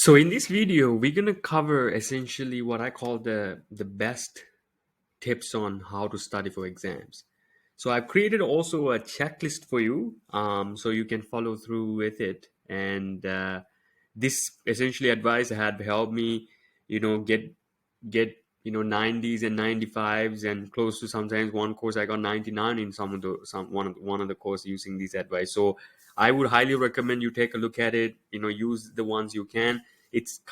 So in this video, we're gonna cover essentially what I call the best tips on how to study for exams. So I've created also a checklist for you, so you can follow through with it. And this essentially advice had helped me, get 90s and 95s and close to sometimes one course I got 99 in some of the some one of the course using these advice. So I would highly recommend you take a look at it. Use the ones you can.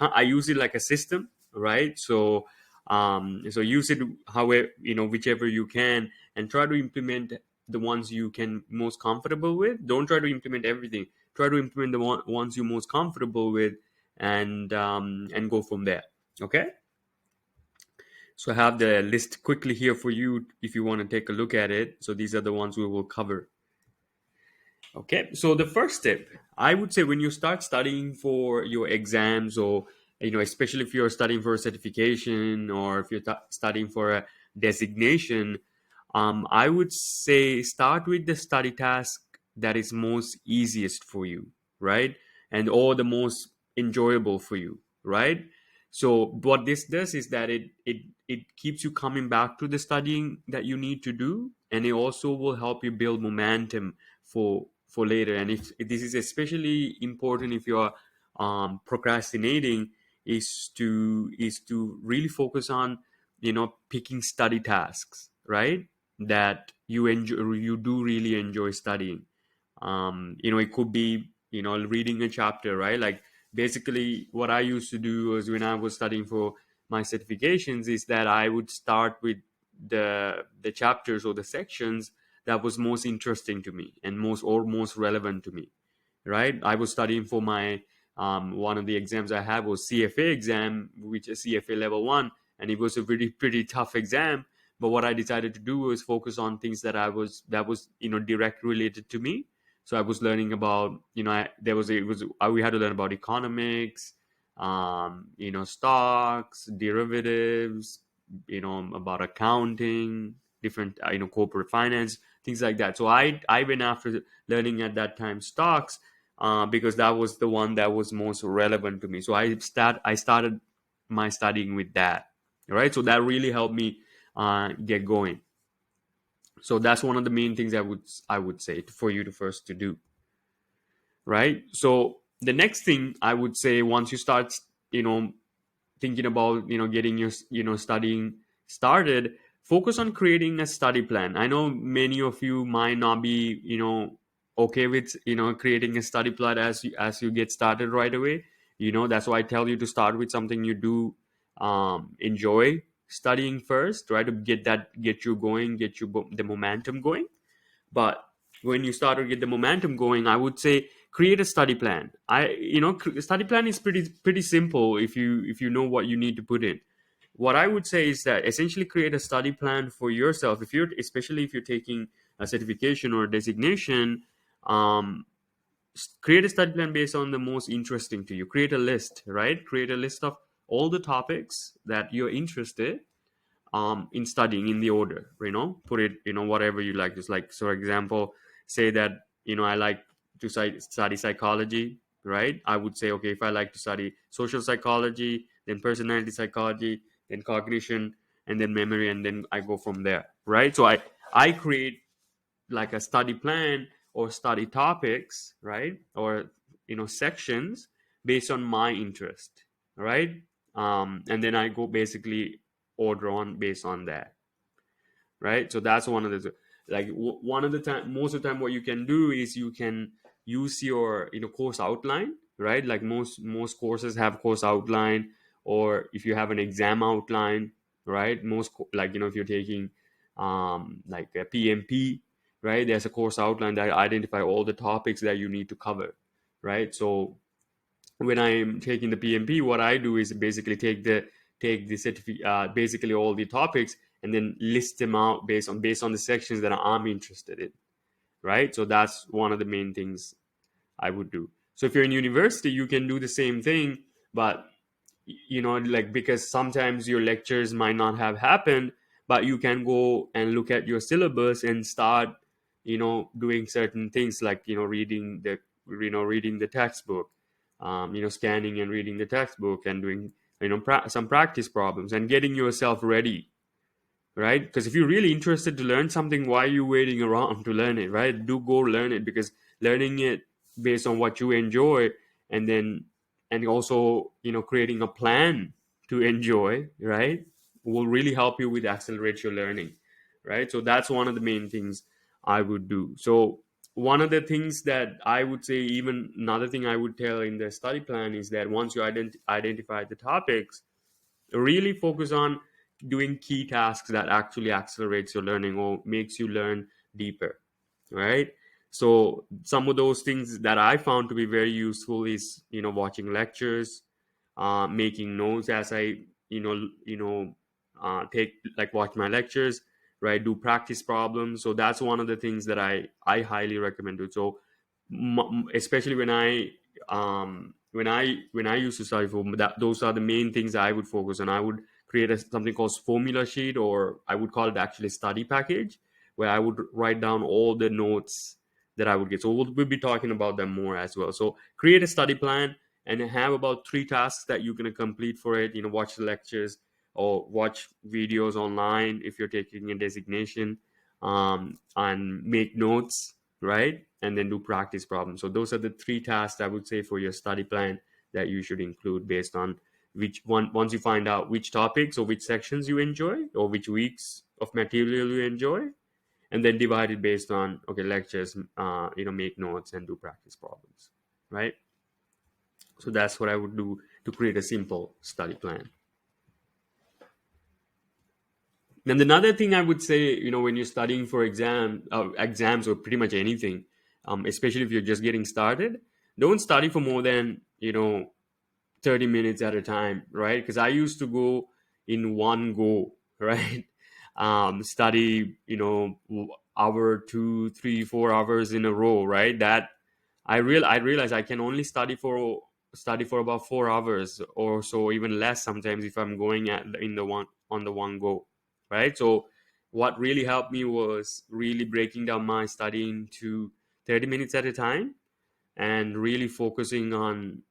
I use it like a system, right? So use it however, whichever you can, and try to implement the ones you can most comfortable with. Don't try to implement everything. Try to implement the ones you're most comfortable with, and go from there. Okay. So I have the list quickly here for you if you want to take a look at it. So these are the ones we will cover. Okay, so the first tip, I would say, when you start studying for your exams, or especially if you're studying for a certification, or if you're studying for a designation, I would say start with the study task that is most easiest for you, right? And or the most enjoyable for you, right? So what this does is that it keeps you coming back to the studying that you need to do, and it also will help you build momentum for later. And if this is especially important if you're procrastinating, is to really focus on picking study tasks, right, that you do really enjoy studying. It could be reading a chapter, right? Like, basically what I used to do was, when I was studying for my certifications, is that I would start with the chapters or the sections that was most interesting to me and most relevant to me, right? I was studying for my one of the exams I had was CFA exam, which is CFA level 1, and it was a pretty tough exam. But what I decided to do was focus on things that was direct related to me. So I was learning about, there was it was we had to learn about economics, stocks, derivatives, about accounting, different corporate finance, things like that. So I went after learning at that time stocks, because that was the one that was most relevant to me. So I started my studying with that. All right, so that really helped me get going. So that's one of the main things I would say for you to first to do, right? So the next thing I would say, once you start, you know, thinking about getting your studying started, focus on creating a study plan. I know many of you might not be okay with creating a study plan as you get started right away. That's why I tell you to start with something you do enjoy studying first, right, to get you going, get you the momentum going. But when you start to get the momentum going, I would say create a study plan. Study plan is pretty simple if you know what you need to put in. What I would say is that essentially create a study plan for yourself. Especially if you're taking a certification or a designation, um, create a study plan based on the most interesting to you. Create a list, right? Create a list of all the topics that you're interested in studying in the order. Put it, whatever you like. Just like, so for example, say that I like to study psychology, right? I would say, okay, if I like to study social psychology, then personality psychology, then cognition, and then memory, and then I go from there, right? So I create like a study plan or study topics, right, or sections based on my interest, right? And then I go basically order on based on that, right? So that's one of the, like, one of the time, most of the time what you can do is you can use your course outline, right? Like most courses have course outline, or if you have an exam outline, right? Like, if you're taking like a PMP, right, there's a course outline that identify all the topics that you need to cover, right? So when I'm taking the PMP, what I do is basically take the certificate, basically all the topics, and then list them out based on the sections that I'm interested in, right? So that's one of the main things I would do. So if you're in university, you can do the same thing, but like, because sometimes your lectures might not have happened, but you can go and look at your syllabus and start doing certain things, like reading the textbook, scanning and reading the textbook and doing some practice problems and getting yourself ready, right? Because if you're really interested to learn something, why are you waiting around to learn it, right? Do go learn it, because learning it based on what you enjoy, and then and also creating a plan to enjoy, right, will really help you with accelerate your learning, right? So that's one of the main things I would do. So one of the things that I would say, even another thing I would tell in the study plan, is that once you identify the topics, really focus on doing key tasks that actually accelerates your learning or makes you learn deeper, right? So some of those things that I found to be very useful is watching lectures, making notes as I take, like, watch my lectures, right? Do practice problems. So that's one of the things that I highly recommend do. So especially when I used to study for that, those are the main things I would focus on. I would create something called formula sheet, or I would call it actually study package, where I would write down all the notes that I would get. So we'll be talking about them more as well. So create a study plan and have about 3 tasks that you're going to complete for it. Watch the lectures or watch videos online if you're taking a designation, and make notes, right? And then do practice problems. So those are the 3 tasks I would say for your study plan that you should include based on which one, once you find out which topics or which sections you enjoy or which weeks of material you enjoy, and then divide it based on, okay, lectures, make notes and do practice problems, right? So that's what I would do to create a simple study plan. Then another thing I would say, when you're studying for exams or pretty much anything, especially if you're just getting started, don't study for more than 30 minutes at a time, right? Because I used to go in one go, right? Study, hour, 2, 3, 4 hours in a row, right? That I realize I can only study for about 4 hours or so, even less sometimes, if I'm going at in the one on the one go, right? So what really helped me was really breaking down my study into 30 minutes at a time, and really focusing on,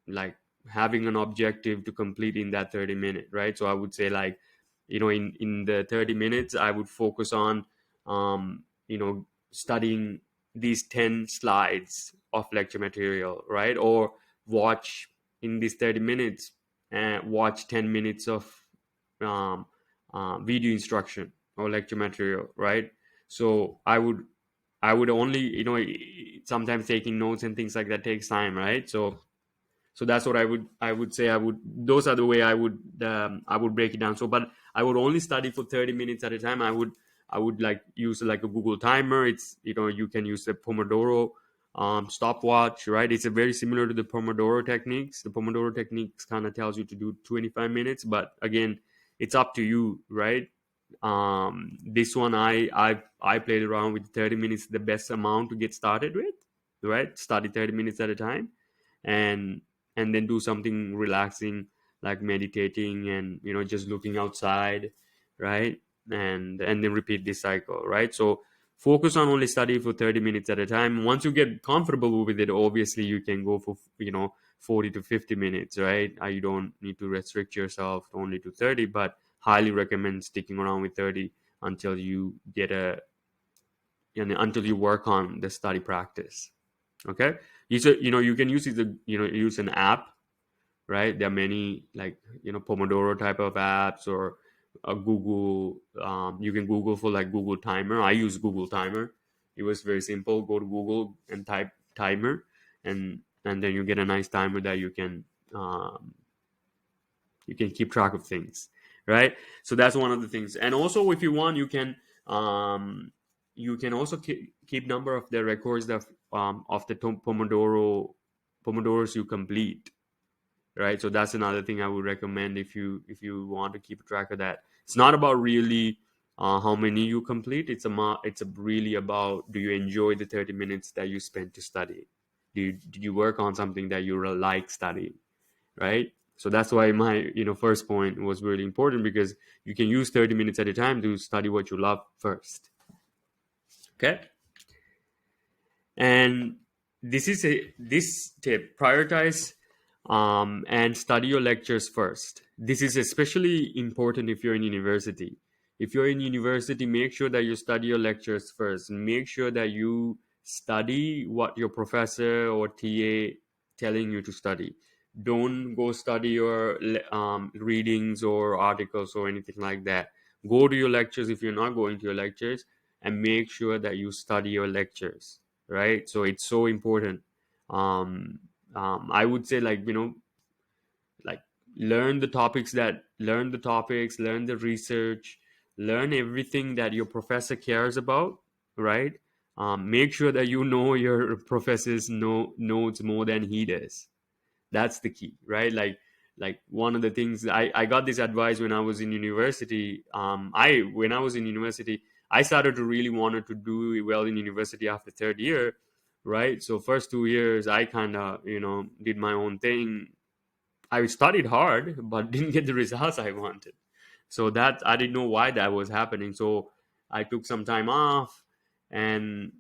like, having an objective to complete in that 30 minute, right? So I would say, like, in the 30 minutes I would focus on studying these 10 slides of lecture material, right? Or watch in these 30 minutes and watch 10 minutes of um, video instruction or lecture material, right? So I would only, sometimes taking notes and things like that takes time, right? So that's what I would say. Those are the way I would break it down. So, but I would only study for 30 minutes at a time. I would like use like a Google timer. It's, you can use the Pomodoro stopwatch, right? It's a very similar to the Pomodoro techniques. The Pomodoro techniques kind of tells you to do 25 minutes, but again, it's up to you, right? This one, I played around with 30 minutes, the best amount to get started with, right? Study 30 minutes at a time, and then do something relaxing, like meditating and just looking outside, right? And then repeat this cycle, right? So focus on only study for 30 minutes at a time. Once you get comfortable with it, obviously you can go for 40 to 50 minutes, right? You don't need to restrict yourself only to 30, but highly recommend sticking around with 30 until you get until you work on the study practice. Okay, you can use it, use an app, right? There are many, like, Pomodoro type of apps, or a Google, you can Google for, like, Google timer. I use Google timer. It was very simple. Go to Google and type timer, and then you get a nice timer that you can keep track of things, right? So that's one of the things. And also, if you want, you can also keep number of the records of the pomodoros you complete, right? So that's another thing I would recommend if you want to keep track of that. It's not about really how many you complete. It's really about, do you enjoy the 30 minutes that you spent to study? Did you work on something that you like studying, right? So that's why my first point was really important, because you can use 30 minutes at a time to study what you love first. Okay. And this tip: prioritize and study your lectures first. This is especially important if you're in university. If you're in university, make sure that you study your lectures first. Make sure that you study what your professor or TA telling you to study. Don't go study your readings or articles or anything like that. Go to your lectures if you're not going to your lectures, and make sure that you study your lectures, right? So it's so important. um, I would say, like, like, learn the topics, learn the research, learn everything that your professor cares about, right? Make sure that you know your professor's notes more than he does. That's the key, right? Like one of the things I got this advice when I was in university. I When I was in university, I started to really wanted to do well in university after third year, right? So first 2 years I kind of did my own thing. I studied hard but didn't get the results I wanted. So that I didn't know why that was happening. So I took some time off, and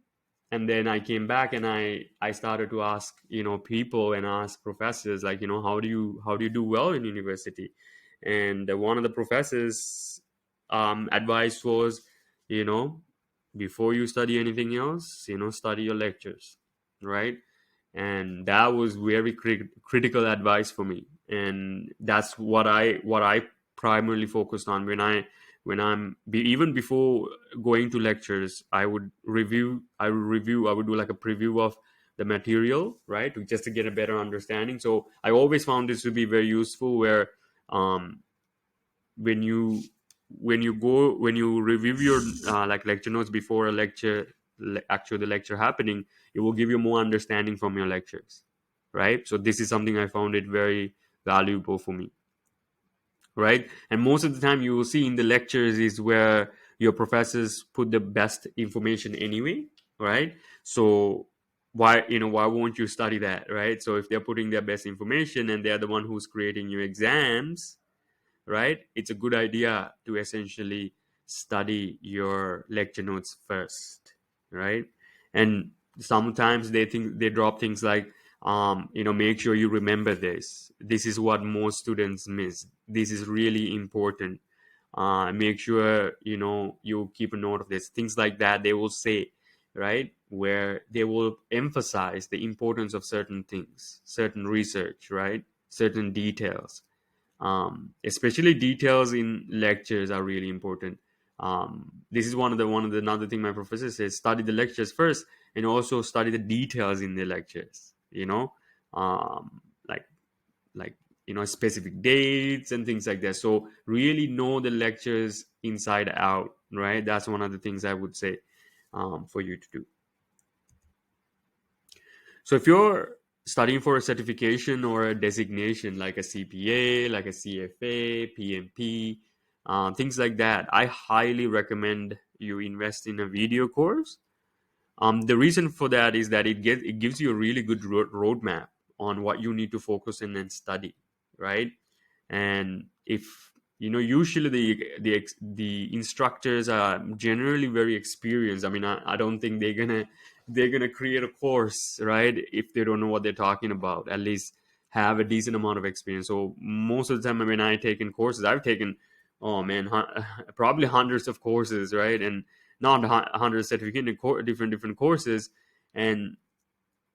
then I came back, and I started to ask people and ask professors, like, how do you do well in university. And one of the professors advice was, you know before you study anything else, study your lectures, right? And that was very critical advice for me, and that's what I primarily focused on even before going to lectures. I would do like a preview of the material, right, just to get a better understanding. So I always found this to be very useful, where um when you when you review your like lecture notes before a lecture, actually the lecture happening, it will give you more understanding from your lectures, right? So this is something I found it very valuable for me, right? And most of the time you will see in the lectures is where your professors put the best information anyway, right? So why won't you study that, right? So if they're putting their best information and they're the one who's creating your exams, right? It's a good idea to essentially study your lecture notes first, right? And sometimes they drop things like, make sure you remember this. This is what most students miss. This is really important. Make sure you keep a note of this. Things like that they will say, right? Where they will emphasize the importance of certain things, certain research, right? Certain details. Especially details in lectures are really important. This is one of the another thing my professor says: study the lectures first, and also study the details in the lectures. Like specific dates and things like that. So really know the lectures inside out, right? That's one of the things I would say for you to do. So if you're studying for a certification or a designation like a CPA, like a CFA, PMP, things like that, I highly recommend you invest in a video course. The reason for that is that it gives you a really good roadmap on what you need to focus in and study, right? And if usually the instructors are generally very experienced. I mean, I don't think they're gonna create a course, right, if they don't know what they're talking about. At least have a decent amount of experience. So most of the time when I taken courses, I've taken, oh man, probably hundreds of courses, right? And not hundreds certificate different courses. And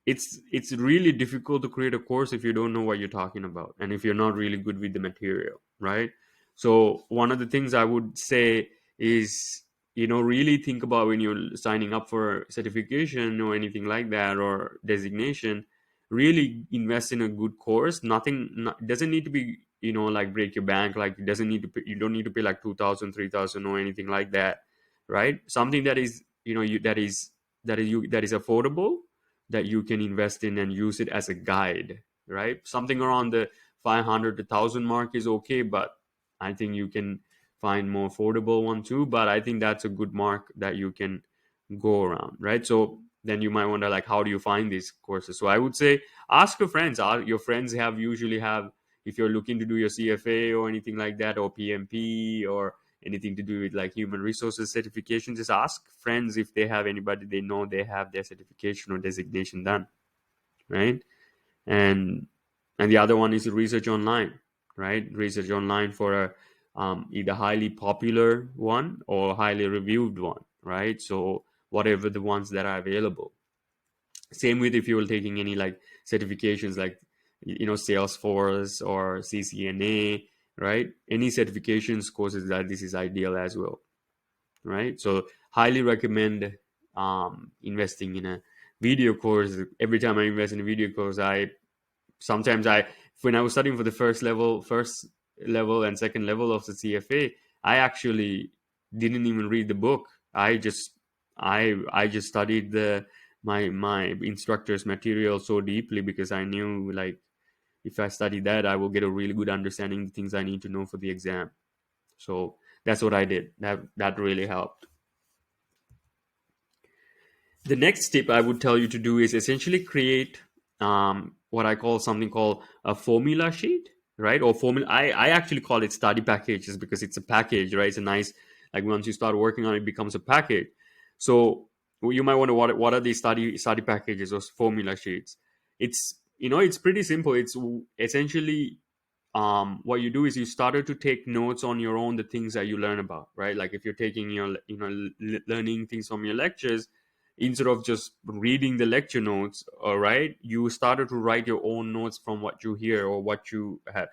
it's really difficult to create a course if you don't know what you're talking about, and if you're not really good with the material, right? So one of the things I would say is, really think about when you're signing up for certification or anything like that, or designation. Really invest in a good course. It doesn't need to be, like, break your bank. Like, it doesn't need to pay, you don't need to pay like 2,000, 3,000, or anything like that, right? Something that is, that is affordable, that you can invest in and use it as a guide, right? Something around the 500 to 1,000 mark is okay, but I think you can find more affordable one too. But I think that's a good mark that you can go around, right? So then you might wonder, like, how do you find these courses? So I would say, ask your friends. Your friends usually have, if you're looking to do your CFA or anything like that, or PMP, or anything to do with like human resources certification, just ask friends if they have anybody they know they have their certification or designation done. right? And the other one is research online, right? Research online for a either highly popular one or highly reviewed one, right? So whatever the ones that are available. Same with if you were taking any like certifications like Salesforce or CCNA, right? Any certifications courses, that this is ideal as well, right? So highly recommend investing in a video course. Every time I invest in a video course, I sometimes I when I was studying for the first level and second level of the CFA, I actually didn't even read the book. I just studied the my instructor's material so deeply, because I knew, like, if I study that, I will get a really good understanding of the things I need to know for the exam. So that's what I did. That really helped. The next tip I would tell you to do is essentially create what I call something called a formula sheet, right? Or formula. I actually call it study packages, because it's a package, right? It's a nice, like, once you start working on it, it becomes a package. So you might wonder, what are these study packages or formula sheets? It's pretty simple. It's essentially, what you do is you started to take notes on your own, the things that you learn about, right? Like if you're taking your learning things from your lectures, instead of just reading the lecture notes, all right, you started to write your own notes from what you hear or what you have.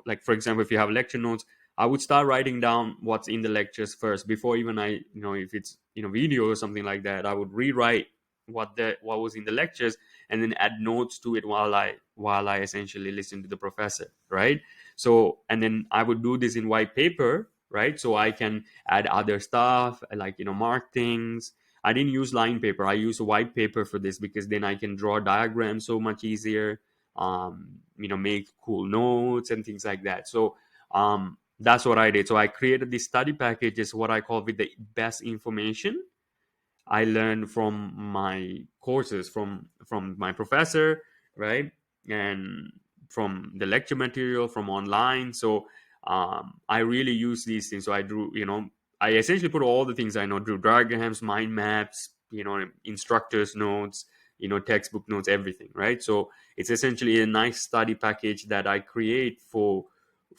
Like, for example, if you have lecture notes, I would start writing down what's in the lectures first, before even if it's video or something like that, I would rewrite what was in the lectures, and then add notes to it while I essentially listen to the professor, right? So, and then I would do this in white paper, right? So I can add other stuff, like, mark things. I didn't use line paper. I used white paper for this, because then I can draw diagrams so much easier, make cool notes and things like that. So that's what I did. So I created this study package, is what I call, with the best information I learned from my courses, from my professor, right, and from the lecture material from online. So I really use these things. So I essentially put all the things I know: drew diagrams, mind maps, instructors notes, textbook notes, everything, right? So it's essentially a nice study package that I create for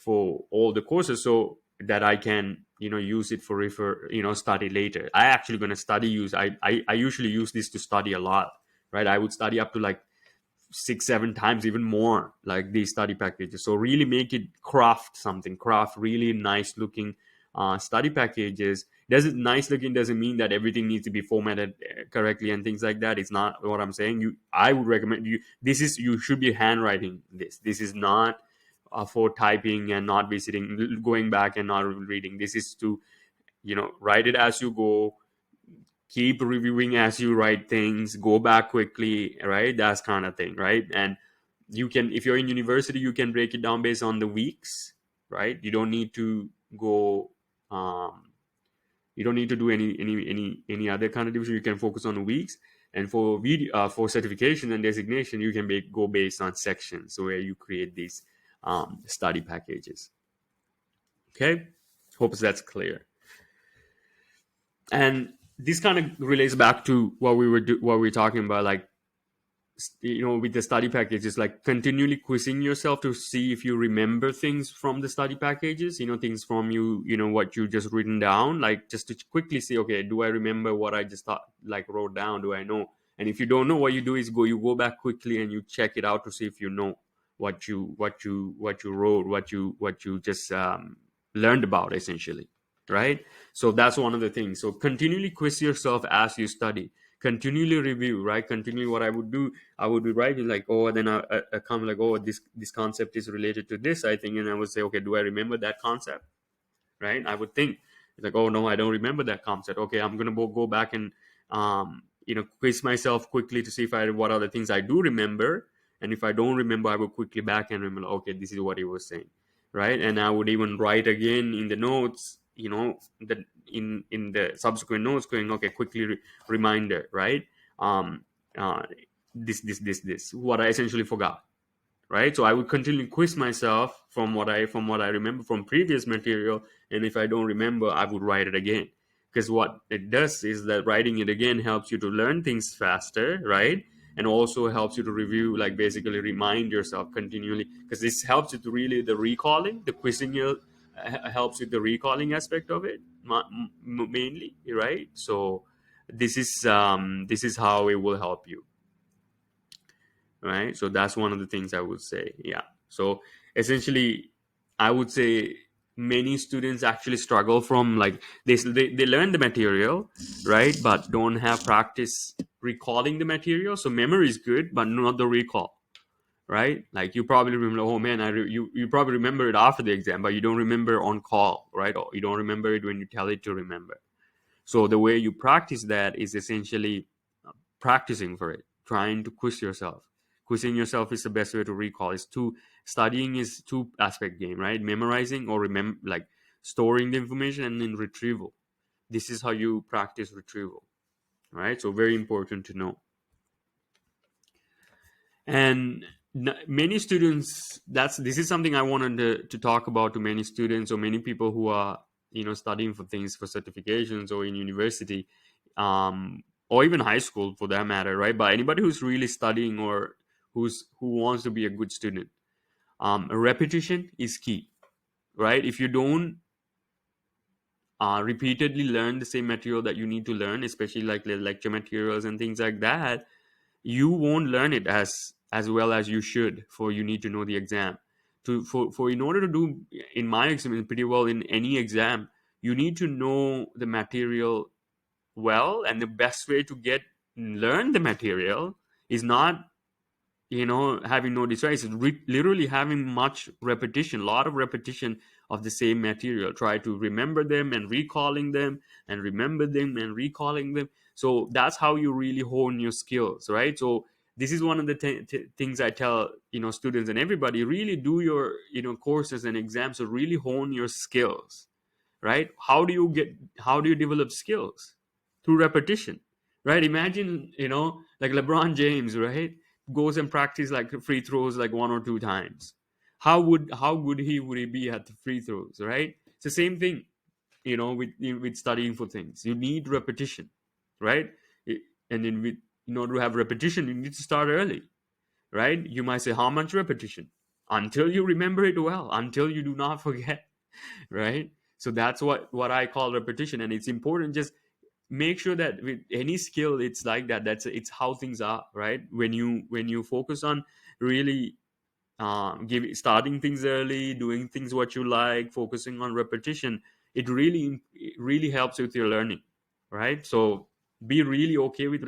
all the courses, so that I can use it for refer study later. I actually going to study use I usually use this to study a lot, right? I would study up to like 6 7 times, even more, like these study packages. So really make it craft really nice looking study packages. Doesn't nice looking doesn't mean that everything needs to be formatted correctly and things like that. It's not what I'm saying. I would recommend you should be handwriting this is not for typing and not visiting, going back and not reading. This is to write it as you go, keep reviewing as you write things, go back quickly, right? That's kind of thing, right? And you can, if you're in university, you can break it down based on the weeks, right? You don't need to go you don't need to do any other kind of division. You can focus on the weeks. And for for certification and designation, you can go based on sections, so where you create these study packages. Okay, hope that's clear. And this kind of relates back to what we were talking about, like, with the study packages, like continually quizzing yourself to see if you remember things from the study packages, things from what you just written down, like just to quickly see, okay, do I remember what I just thought, like, wrote down? Do I know? And if you don't know, what you do is you go back quickly and you check it out to see if you know what you wrote, what you just learned about, essentially, right? So that's one of the things. So continually quiz yourself as you study, continually review, right? Continually, what I would do, I would be writing like, oh, then I come like, oh, this concept is related to this, I think, and I would say, okay, do I remember that concept, right? I would think, it's like, oh no, I don't remember that concept. Okay, I'm gonna go back and quiz myself quickly to see if what are the things I do remember, and if I don't remember, I will quickly back and remember, okay, this is what he was saying, right? And I would even write again in the notes, that in the subsequent notes, going, okay, quickly reminder, right? um uh this what I essentially forgot, right? So I would continually quiz myself from what I remember from previous material, and if I don't remember, I would write it again, because what it does is that writing it again helps you to learn things faster, right? and also helps you to review, like basically remind yourself continually, because this helps you to really the recalling, the quizzing you helps with the recalling aspect of it, mainly, right? So this is how it will help you, right? So that's one of the things I would say. Yeah. So essentially, I would say many students actually struggle from, like, they learn the material, right, but don't have practice recalling the material. So memory is good, but not the recall, right? Like you probably remember, oh man, you probably remember it after the exam, but you don't remember on call, right? Or you don't remember it when you tell it to remember. So the way you practice that is essentially practicing for it, trying to quiz yourself. Quizzing yourself is the best way to recall. It's two Studying is two aspect game, right? Memorizing or remember, like storing the information, and then retrieval. This is how you practice retrieval, right? So very important to know. And many students, that's this is something I wanted to talk about to many students or many people who are, studying for things, for certifications, or in university, or even high school for that matter, right? But anybody who's really studying, or who wants to be a good student, repetition is key, right? If you don't repeatedly learn the same material that you need to learn, especially like the lecture materials and things like that, you won't learn it as well as you should, for you need to know the exam. For in order to do, in my experience, pretty well in any exam, you need to know the material well. And the best way to get learn the material is not, having no distractions. Literally having much repetition, a lot of repetition of the same material. Try to remember them and recalling them, and remember them and recalling them. So that's how you really hone your skills, right? So this is one of the things I tell, students and everybody: really do your, courses and exams to really hone your skills, right? How do you develop skills? Through repetition, right? Imagine, like LeBron James, right, goes and practice like free throws like one or two times. How good he would he be at the free throws, right? It's the same thing, with studying for things. You need repetition, right? And then in order to have repetition, you need to start early, right? You might say, how much repetition? Until you remember it well, until you do not forget, right? So that's what I call repetition. And it's important, just make sure that with any skill, it's like that. It's how things are, right? When you focus on really starting things early, doing things what you like, focusing on repetition, it really helps with your learning, right? So be really okay with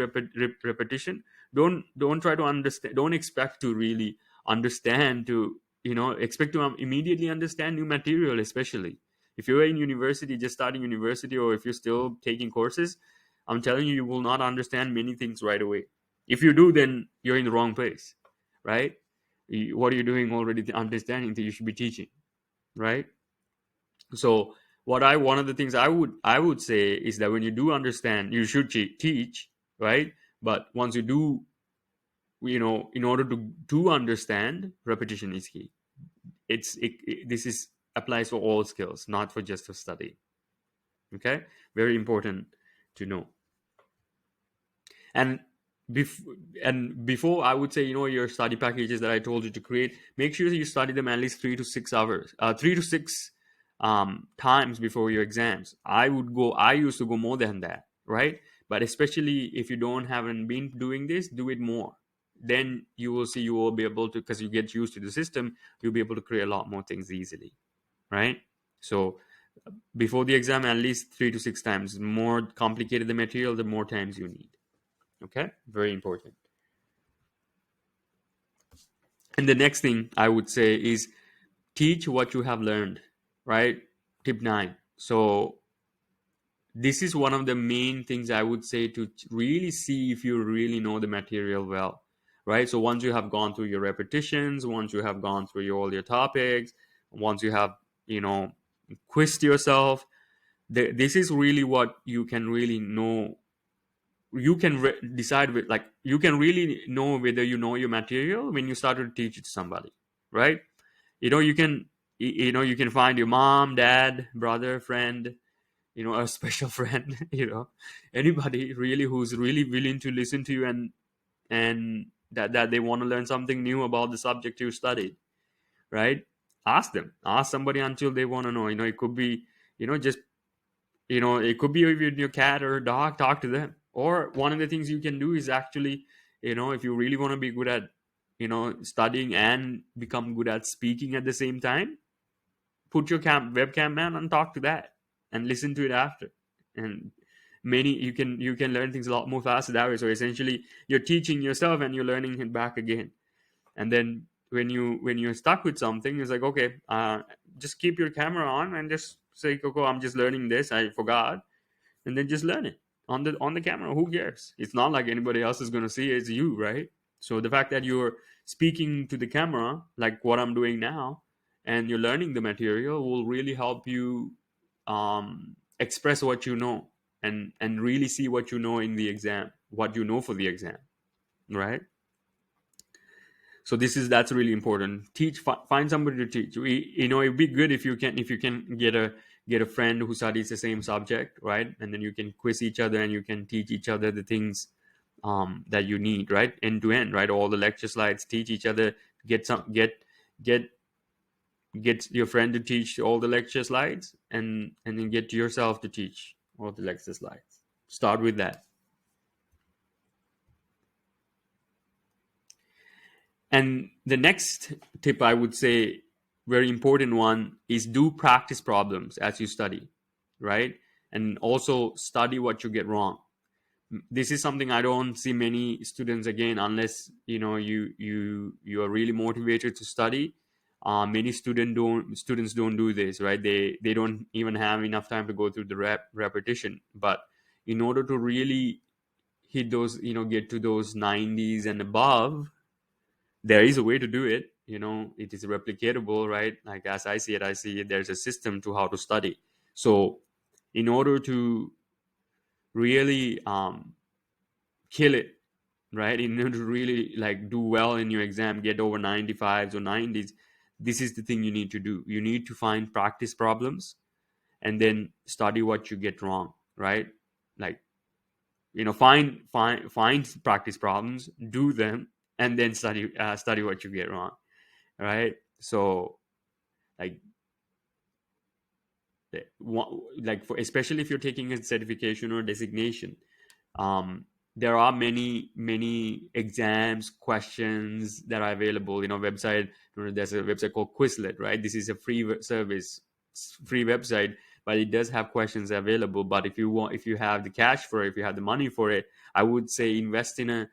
repetition. Don't try to understand. Don't expect to really understand, to expect to immediately understand new material, especially if you're in university, just starting university, or if you're still taking courses. I'm telling you, you will not understand many things right away. If you do, then you're in the wrong place, right? What are you doing already understanding that you should be teaching, right? So one of the things I would say is that when you do understand, you should teach, right? But once you do, in order to understand, repetition is key. This is applies for all skills, not for just for study. Okay, very important to know. And before, I would say, your study packages that I told you to create, make sure that you study them at least 3 to 6 hours, 3 to 6 times before your exams. I used to go more than that, right? But especially if you don't haven't been doing this, do it more. Then you will see, you will be able to, because you get used to the system, you'll be able to create a lot more things easily, right? So before the exam, at least 3 to 6 times. The more complicated the material, the more times you need. Okay, very important. And the next thing I would say is teach what you have learned, right? Tip 9. So this is one of the main things I would say, to really see if you really know the material well, right? So once you have gone through your repetitions, once you have gone through all your topics, once you have, quizzed yourself, this is really what you can really know. You can decide with, like, you can really know whether you know your material when you start to teach it to somebody, right? You can, you can find your mom, dad, brother, friend, a special friend, anybody really who's really willing to listen to you, and and that they want to learn something new about the subject you studied, right? Ask them, ask somebody until they want to know. It could be, just, it could be even your cat or dog. Talk to them. Or one of the things you can do is actually, if you really want to be good at, studying and become good at speaking at the same time, put your webcam man and talk to that and listen to it after. And many you can learn things a lot more faster that way. So essentially you're teaching yourself and you're learning it back again. And then when you're stuck with something, it's like, okay, just keep your camera on and just say, Coco, I'm just learning this, I forgot. And then just learn it on the camera. Who cares? It's not like anybody else is going to see it. It's you, right? So the fact that you're speaking to the camera like what I'm doing now, and you're learning the material, will really help you express what you know, and really see what you know in the exam, what you know for the exam, right? So that's really important. Find somebody to teach. It'd be good if you can get a friend who studies the same subject, right? And then you can quiz each other and you can teach each other the things that you need, right? End to end, right? All the lecture slides, teach each other. Get get your friend to teach all the lecture slides, and then get yourself to teach all the lecture slides. Start with that. And the next tip, I would say, very important one, is do practice problems as you study, right? And also study what you get wrong. This is something I don't see many students, again, unless you are really motivated to study. Many students don't do this, right? They don't even have enough time to go through the repetition. But in order to really hit those, get to those 90s and above, there is a way to do it. It is replicatable, right? Like, as I see it, there's a system to how to study. So in order to really kill it, right, in order to really like do well in your exam, get over 95s or 90s, this is the thing you need to do. You need to find practice problems and then study what you get wrong, right? Like, find practice problems, do them, and then study what you get wrong, right? So, like, especially if you're taking a certification or designation, um, there are many exams questions that are available. Website. There's a website called Quizlet, right? This is a free service, free website, but it does have questions available. But if you have the cash for it, if you have the money for it, I would say invest in a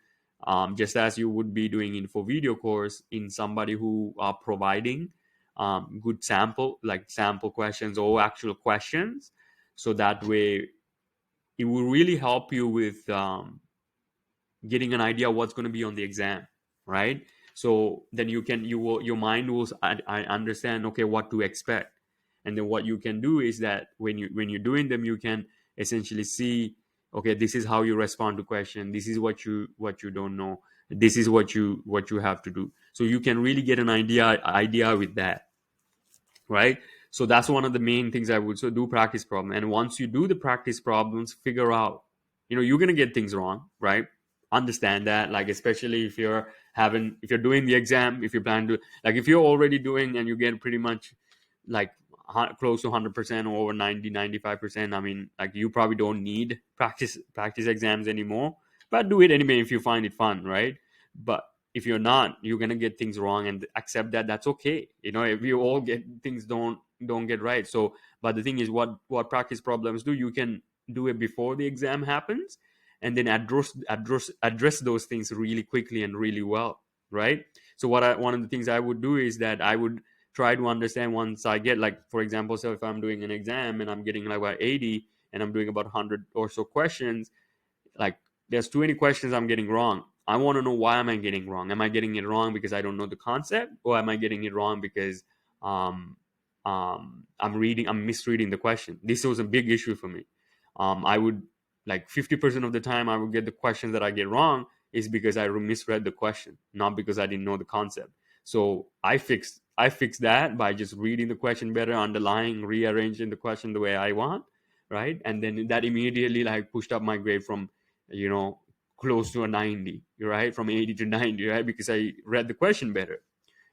just as you would be doing in for video course, in somebody who are providing good sample questions or actual questions. So that way it will really help you with getting an idea of what's going to be on the exam, right? So then your mind will I understand, okay, what to expect. And then what you can do is that when you're doing them, you can essentially see, okay, this is how you respond to question, this is what you don't know, this is what you have to do. So you can really get an idea with that, right? So that's one of the main things I would. So do practice problem, and once you do the practice problems, figure out, you're gonna get things wrong, right? Understand that, like, especially if you're doing the exam, if you plan to, like, if you're already doing and you get pretty much like close to 100% or over 90-95%, I mean, like, you probably don't need practice exams anymore, but do it anyway if you find it fun, right? But if you're not, you're gonna get things wrong, and accept that. That's okay. If you all get things don't get right. So, but the thing is, what practice problems do, you can do it before the exam happens, and then address those things really quickly and really well, right? So one of the things I would do is that I would try to understand, once I get, like, for example, so if I'm doing an exam and I'm getting like about 80 and I'm doing about 100 or so questions, like, there's too many questions I'm getting wrong. I want to know, why am I getting wrong? Am I getting it wrong because I don't know the concept, or am I getting it wrong because um, I'm misreading the question? This was a big issue for me. I would, like, 50% of the time I would get the questions that I get wrong is because I misread the question, not because I didn't know the concept. So I fixed that by just reading the question better, underlying, rearranging the question the way I want, right? And then that immediately, like, pushed up my grade from, you know close to a 90, right? From 80 to 90, right? Because I read the question better.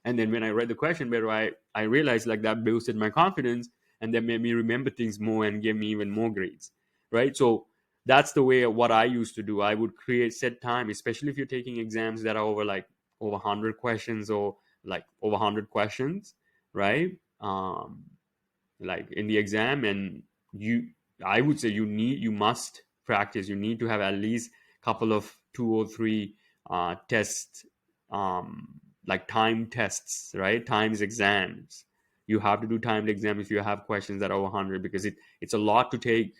And then when I read the question better, I realized like that boosted my confidence, and that made me remember things more and gave me even more grades, right? So that's the way of what I used to do. I would create set time, especially if you're taking exams that are over 100 questions, or like over 100 questions, right? Like in the exam. And you I would say you must practice. You need to have at least couple of 2 or 3 tests, like time tests, right? Times exams. You have to do timed exam if you have questions that are over 100, because it's a lot to take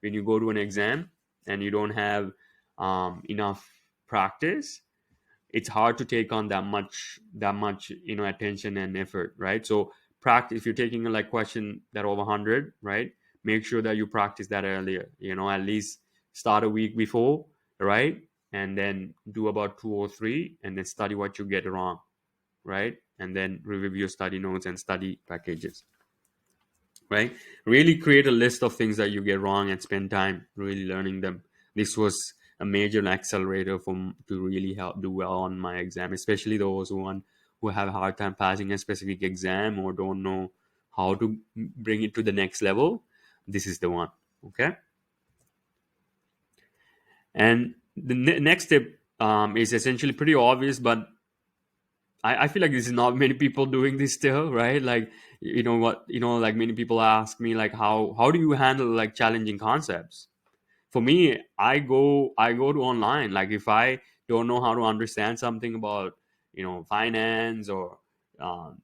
when you go to an exam and you don't have enough practice. It's hard to take on that much attention and effort, right? So practice. If you're taking a like question that over 100, right, make sure that you practice that earlier, at least start a week before, right? And then do about 2 or 3, and then study what you get wrong, right? And then review your study notes and study packages, right? Really create a list of things that you get wrong and spend time really learning them. This was a major accelerator to really help do well on my exam, especially those who have a hard time passing a specific exam or don't know how to bring it to the next level. This is the one. Okay. And the next step is essentially pretty obvious, but I feel like this is not many people doing this still, right? Like, like many people ask me like, how do you handle like challenging concepts? For me, I go to online. Like if I don't know how to understand something about, finance, or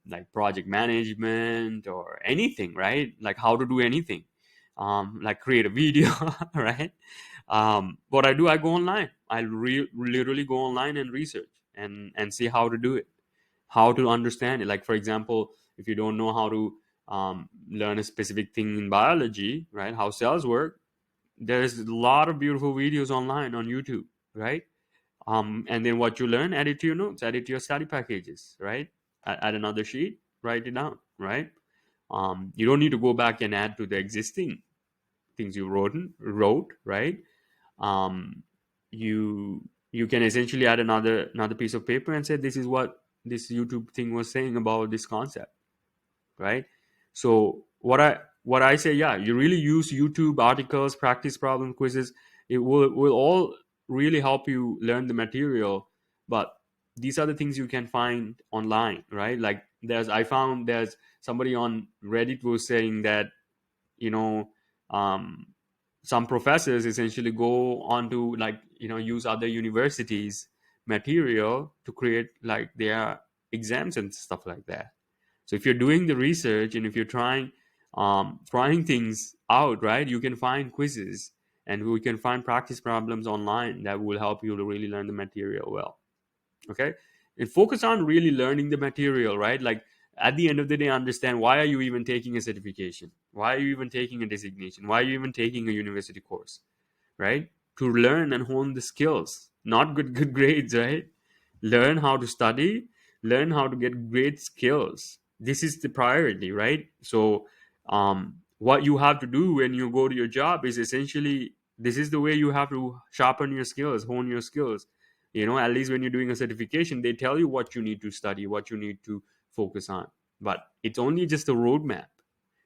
like project management or anything, right? Like how to do anything, like create a video, right? What I do, I go online. Literally go online and research and see how to do it, how to understand it. Like for example, if you don't know how to learn a specific thing in biology, right, how cells work, there's a lot of beautiful videos online on YouTube, right? And then what you learn, add it to your notes, add it to your study packages, right? Add another sheet, write it down, right? You don't need to go back and add to the existing things you wrote, right? um, you can essentially add another piece of paper and say, this is what this YouTube thing was saying about this concept, right? So what I say, yeah, you really use YouTube articles, practice problem quizzes. It will all really help you learn the material. But these are the things you can find online, right? Like I found there's somebody on Reddit was saying that, you know um, some professors essentially go on to like, use other universities material to create like their exams and stuff like that. So if you're doing the research and if you're trying things out, right, you can find quizzes and we can find practice problems online that will help you to really learn the material well. Okay. And focus on really learning the material, right? Like at the end of the day, understand, why are you even taking a certification? Why are you even taking a designation? Why are you even taking a university course? Right? To learn and hone the skills, not good grades, right? Learn how to study, learn how to get great skills. This is the priority, right? So what you have to do when you go to your job is essentially, this is the way you have to sharpen your skills, hone your skills. At least when you're doing a certification, they tell you what you need to study, what you need to focus on. But it's only just a roadmap.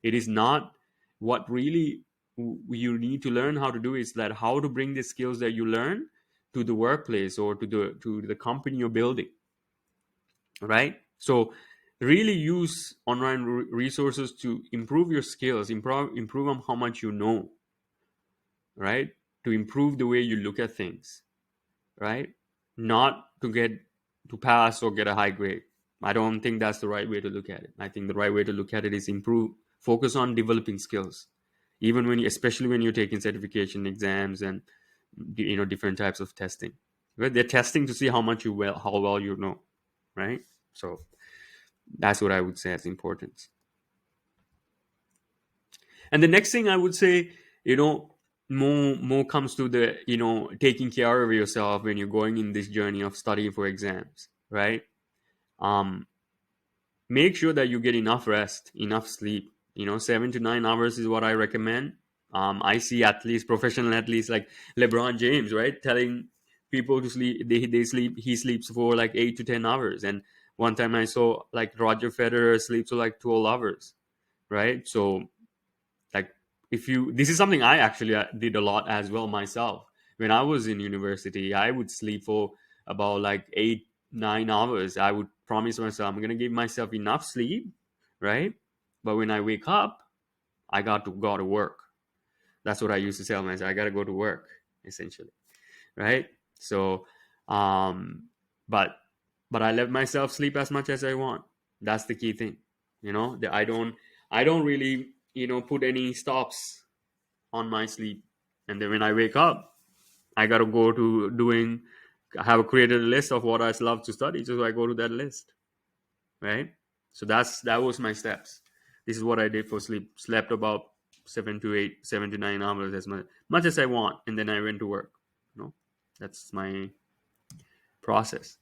It is not what really you need to learn how to do, is that how to bring the skills that you learn to the workplace or to the company you're building, right? So really use online resources to improve your skills, improve on how much you know, right? To improve the way you look at things, right? Not to pass or get a high grade. I don't think that's the right way to look at it. I think the right way to look at it is focus on developing skills, even especially when you're taking certification exams and different types of testing. Right? They're testing to see how well you know, right? So that's what I would say as importance. And the next thing I would say, more comes to the taking care of yourself when you're going in this journey of studying for exams, right? um Make sure that you get enough rest, enough sleep. 7 to 9 hours is what I recommend. I see athletes, professional athletes like LeBron James, right, telling people to sleep, they sleep, he sleeps for like 8 to 10 hours. And one time I saw like Roger Federer sleeps for like 12 hours, right? So like, if you, this is something I actually did a lot as well myself. When I was in university, I would sleep for about like 8 9 hours. I would promise myself I'm gonna give myself enough sleep, right? But when I wake up, I got to go to work. That's what I used to tell myself. I gotta go to work, essentially, right? So um but I let myself sleep as much as I want. That's the key thing, that I don't really, put any stops on my sleep. And then when I wake up, I got to go to doing, I have created a list of what I love to study, so I go to that list, right? So that was my steps. This is what I did for sleep. Slept about 7 to 8, 7 to 9 hours, as much as I want, and then I went to work. That's my process.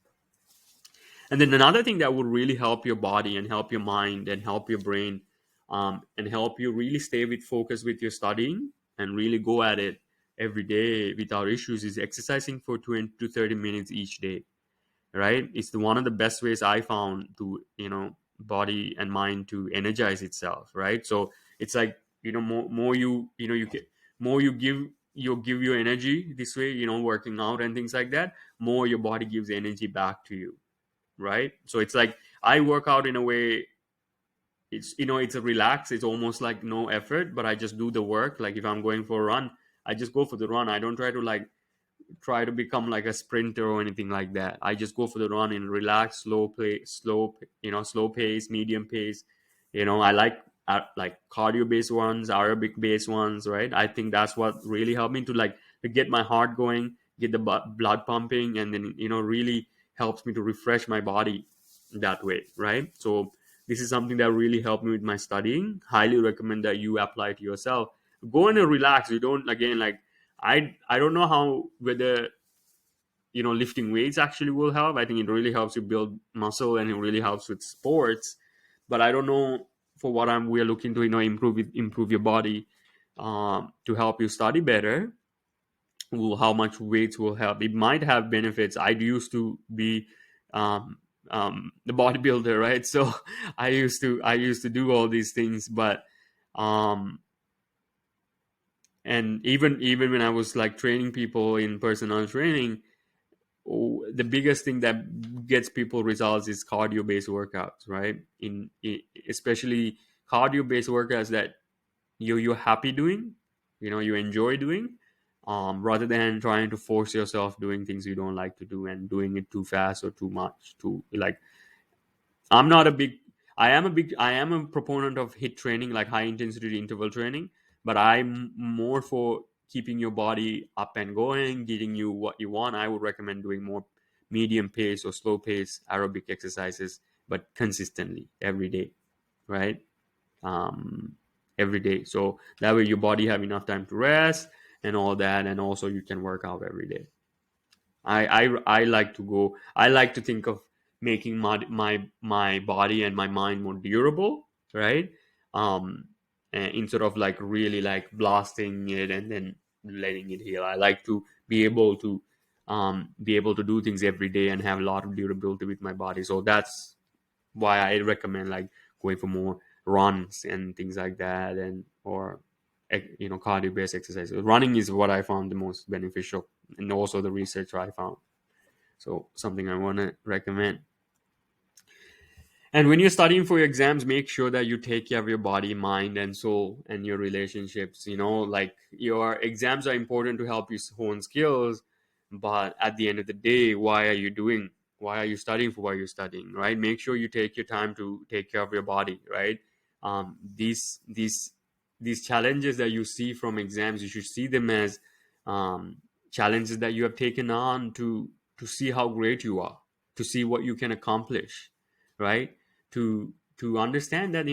And then another thing that would really help your body and help your mind and help your brain, and help you really stay with focus with your studying and really go at it every day without issues, is exercising for 20 to 30 minutes each day, right? It's one of the best ways I found to, body and mind to energize itself, right? So it's like, more you get, more you give your energy this way, working out and things like that, more your body gives energy back to you, right? So it's like I work out in a way, it's a relax, it's almost like no effort, but I just do the work. Like if I'm going for a run, I just go for the run. I don't try to become like a sprinter or anything like that. I just go for the run in relaxed, slow pace, medium pace. I like cardio based ones, aerobic based ones, right? I think that's what really helped me to get my heart going, get the blood pumping, and then really helps me to refresh my body that way, right? So this is something that really helped me with my studying. Highly recommend that you apply to yourself. Go in and relax. You don't, again, like, I don't know how, whether lifting weights actually will help. I think it really helps you build muscle, and it really helps with sports. But I don't know, for what we're looking to improve your body, to help you study better. How much weights will help? It might have benefits. I used to be um, the bodybuilder, right? So I used to do all these things, but um, and even when I was like training people in personal training, the biggest thing that gets people results is cardio based workouts, right? Especially cardio based workouts that you're happy doing, you enjoy doing, rather than trying to force yourself doing things you don't like to do and doing it too fast or too much. Too, like, I'm not a big. I am a proponent of HIIT training, like high intensity interval training, but I'm more for keeping your body up and going, getting you what you want. I would recommend doing more medium pace or slow pace aerobic exercises, but consistently every day, right? Um, every day, so that way your body have enough time to rest and all that, and also you can work out every day. I like to go. I like to think of making my body and my mind more durable, right? Um, and instead of like really like blasting it and then letting it heal, I like to be able to do things every day and have a lot of durability with my body. So that's why I recommend like going for more runs and things like that, and or cardio based exercises. Running is what I found the most beneficial, and also the research I found. So something I want to recommend. And when you're studying for your exams, make sure that you take care of your body, mind, and soul, and your relationships. Like, your exams are important to help you hone skills, but at the end of the day, why are you studying for what you're studying, right? Make sure you take your time to take care of your body, right? These challenges that you see from exams, you should see them as um, challenges that you have taken on to see how great you are, to see what you can accomplish, right? To understand that,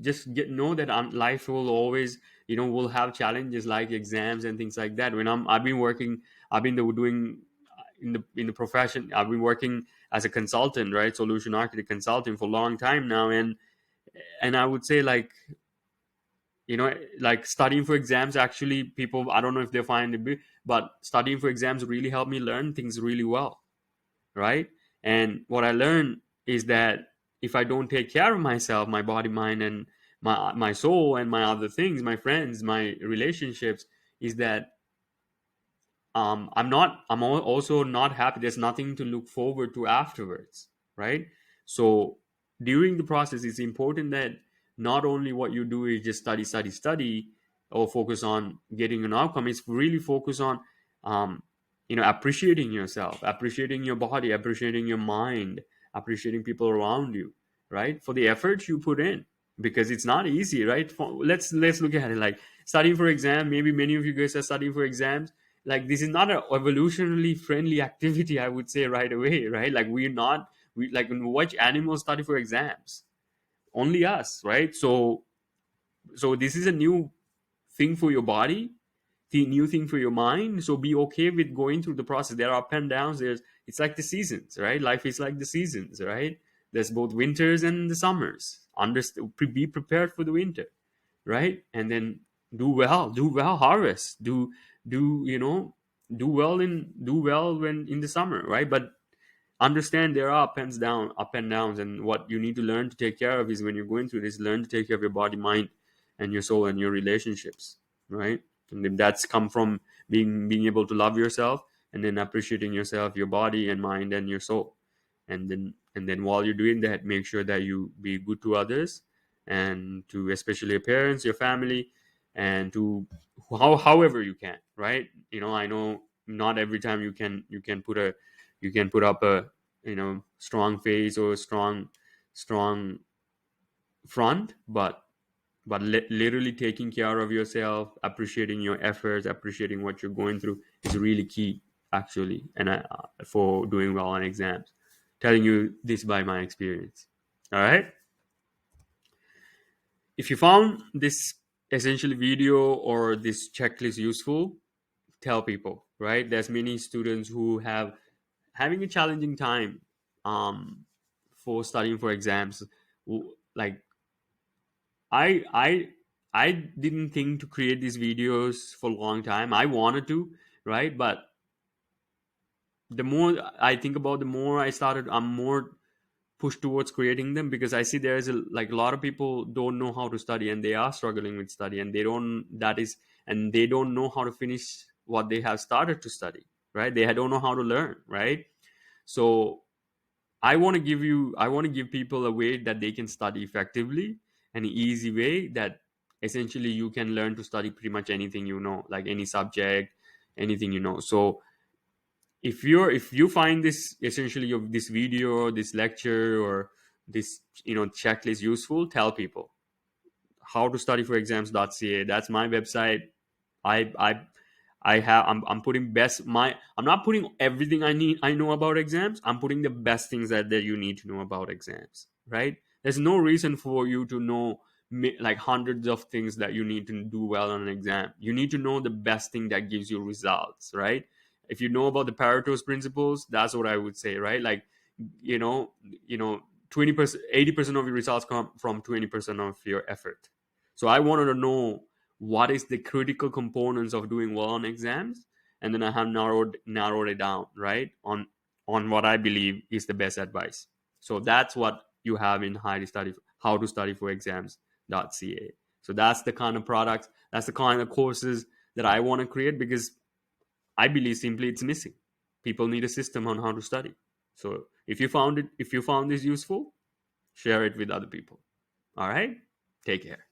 just know that life will always, will have challenges like exams and things like that. I've been working, I've been doing in the profession, I've been working as a consultant, right? Solution architect consulting for a long time now, and I would say, like, you know, like studying for exams, actually, people, I don't know if they find it, but studying for exams really helped me learn things really well, right? And what I learned is that if I don't take care of myself, my body, mind, and my soul, and my other things, my friends, my relationships, is that I'm also not happy. There's nothing to look forward to afterwards, right? So during the process, it's important that not only what you do is just study, study, study, or focus on getting an outcome. It's really focus on, um, appreciating yourself, appreciating your body, appreciating your mind, appreciating people around you, right? For the effort you put in, because it's not easy, right? Let's look at it like studying for exam. Maybe many of you guys are studying for exams. Like, this is not an evolutionarily friendly activity, I would say, right away, right? Like, we like, which animals study for exams? Only us, right? So this is a new thing for your body, the new thing for your mind. So be okay with going through the process. There are up and downs. It's like the seasons, right? Life is like the seasons, right? There's both winters and the summers. Be prepared for the winter, right? And then do well, harvest, do you know do well when in the summer, right? But understand there are up and downs, and what you need to learn to take care of is, when you're going through this, learn to take care of your body, mind, and your soul, and your relationships, right? And then that's come from being able to love yourself, and then appreciating yourself, your body and mind and your soul. And then while you're doing that, make sure that you be good to others, and to especially your parents, your family, and to however you can, right? I know not every time you can put up a strong face or a strong front, but literally taking care of yourself, appreciating your efforts, appreciating what you're going through, is really key, actually, and for doing well on exams. Telling you this by my experience. All right. If you found this essential video or this checklist useful, tell people, right? There's many students who have having a challenging time, for studying for exams. Like, I didn't think to create these videos for a long time. I wanted to, right? But the more I think about, the more I'm more pushed towards creating them, because I see there is a lot of people don't know how to study, and they are struggling with study, and they don't know how to finish what they have started to study, right? They don't know how to learn, right? So I want to give people a way that they can study effectively, an easy way that essentially you can learn to study pretty much anything, like any subject, anything. So if you find this essentially of this video, this lecture, or this checklist useful, tell people. How to study for exams.ca, that's my website. I i i have i'm, I'm putting best my I'm not putting everything I know about exams. I'm putting the best things that you need to know about exams, right? There's no reason for you to know like hundreds of things that you need to do well on an exam. You need to know the best thing that gives you results, right? If you know about the Pareto's principles, that's what I would say, right? Like, you know you know 20%, 80% of your results come from 20% of your effort. So I wanted to know what is the critical components of doing well on exams, and then I have narrowed it down, right, on what I believe is the best advice. So that's what you have in how to study for exams.ca. So that's the kind of products, that's the kind of courses that I want to create, because I believe simply it's missing. People need a system on how to study. So if you found this useful, share it with other people. All right, take care.